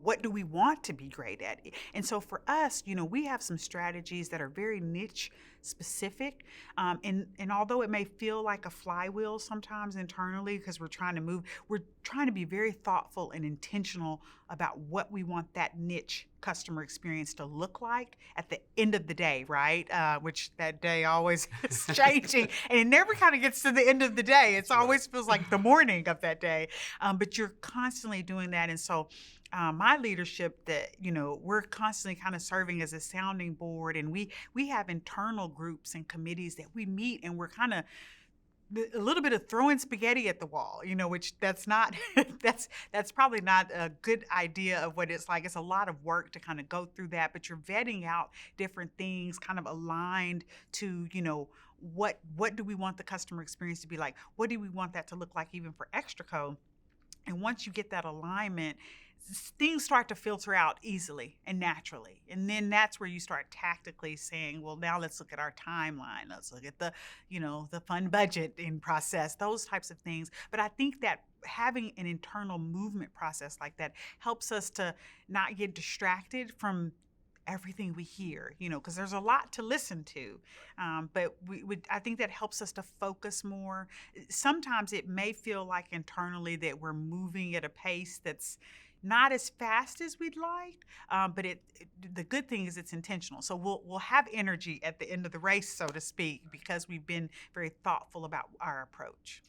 what do we want to be great at? And so for us, we have some strategies that are very niche specific. And although it may feel like a flywheel sometimes internally because we're trying to be very thoughtful and intentional about what we want that niche customer experience to look like at the end of the day, right? Which that day always is changing, and it never kind of gets to the end of the day. It always feels like the morning of that day, but you're constantly doing that. And so my leadership, that we're constantly kind of serving as a sounding board, and we have internal groups and committees that we meet, and we're kind of a little bit of throwing spaghetti at the wall, which that's not that's probably not a good idea of what it's like. It's a lot of work to kind of go through that, but you're vetting out different things kind of aligned to, what do we want the customer experience to be like? What do we want that to look like even for Extraco? And once you get that alignment, things start to filter out easily and naturally. And then that's where you start tactically saying, well, now let's look at our timeline. Let's look at the fund budgeting process, those types of things. But I think that having an internal movement process like that helps us to not get distracted from everything we hear, because there's a lot to listen to. But I think that helps us to focus more. Sometimes it may feel like internally that we're moving at a pace that's not as fast as we'd like, but the good thing is it's intentional. So we'll have energy at the end of the race, so to speak, because we've been very thoughtful about our approach.